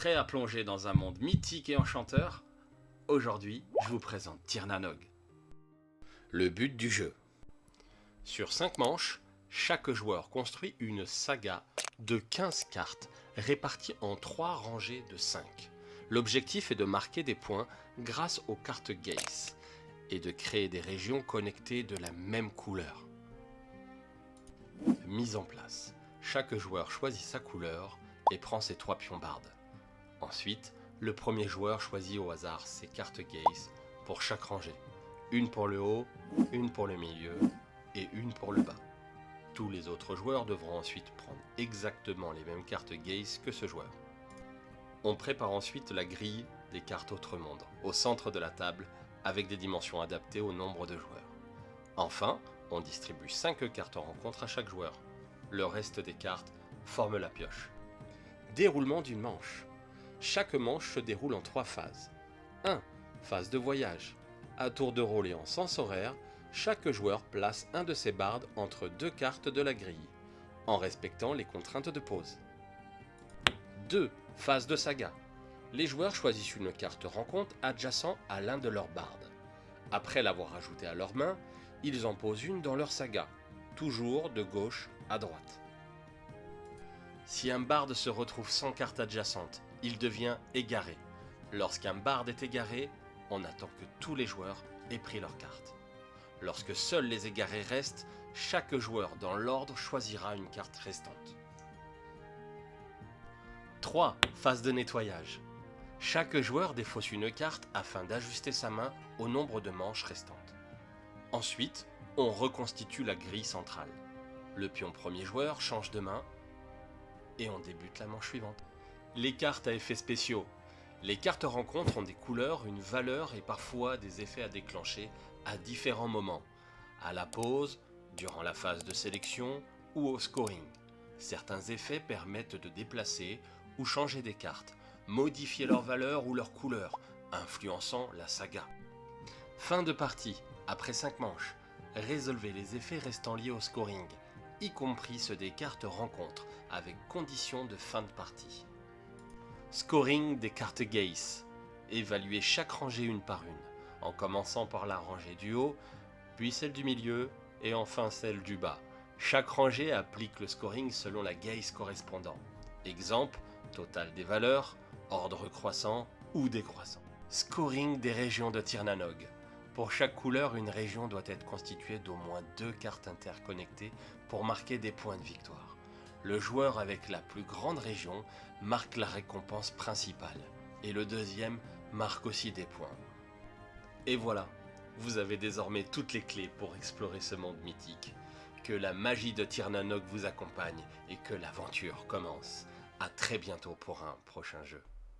Prêt à plonger dans un monde mythique et enchanteur? Aujourd'hui, je vous présente Tir na Nog. Le but du jeu. Sur 5 manches, chaque joueur construit une saga de 15 cartes réparties en 3 rangées de 5. L'objectif est de marquer des points grâce aux cartes Geis et de créer des régions connectées de la même couleur. Mise en place. Chaque joueur choisit sa couleur et prend ses 3 pions bardes. Ensuite, le premier joueur choisit au hasard ses cartes Geis pour chaque rangée. Une pour le haut, une pour le milieu et une pour le bas. Tous les autres joueurs devront ensuite prendre exactement les mêmes cartes Geis que ce joueur. On prépare ensuite la grille des cartes Autre Monde au centre de la table avec des dimensions adaptées au nombre de joueurs. Enfin, on distribue 5 cartes en rencontre à chaque joueur. Le reste des cartes forme la pioche. Déroulement d'une manche. Chaque manche se déroule en 3 phases. 1. Phase de voyage. À tour de rôle et en sens horaire, chaque joueur place un de ses bardes entre 2 cartes de la grille, en respectant les contraintes de pause. 2. Phase de saga. Les joueurs choisissent une carte rencontre adjacente à l'un de leurs bardes. Après l'avoir ajoutée à leur main, ils en posent une dans leur saga, toujours de gauche à droite. Si un barde se retrouve sans carte adjacente, il devient égaré. Lorsqu'un barde est égaré, on attend que tous les joueurs aient pris leur carte. Lorsque seuls les égarés restent, chaque joueur dans l'ordre choisira une carte restante. 3. Phase de nettoyage. Chaque joueur défausse une carte afin d'ajuster sa main au nombre de manches restantes. Ensuite, on reconstitue la grille centrale. Le pion premier joueur change de main et on débute la manche suivante. Les cartes à effets spéciaux. Les cartes rencontres ont des couleurs, une valeur et parfois des effets à déclencher à différents moments. À la pause, durant la phase de sélection ou au scoring. Certains effets permettent de déplacer ou changer des cartes, modifier leur valeur ou leur couleur, influençant la saga. Fin de partie, après 5 manches. Résolvez les effets restant liés au scoring, y compris ceux des cartes rencontres, avec condition de fin de partie. Scoring des cartes Geis. Évaluez chaque rangée une par une, en commençant par la rangée du haut, puis celle du milieu, et enfin celle du bas. Chaque rangée applique le scoring selon la Geis correspondant. Exemple, total des valeurs, ordre croissant ou décroissant. Scoring des régions de Tir na Nog. Pour chaque couleur, une région doit être constituée d'au moins 2 cartes interconnectées pour marquer des points de victoire. Le joueur avec la plus grande région marque la récompense principale, et le deuxième marque aussi des points. Et voilà, vous avez désormais toutes les clés pour explorer ce monde mythique. Que la magie de Tir na Nog vous accompagne et que l'aventure commence. À très bientôt pour un prochain jeu.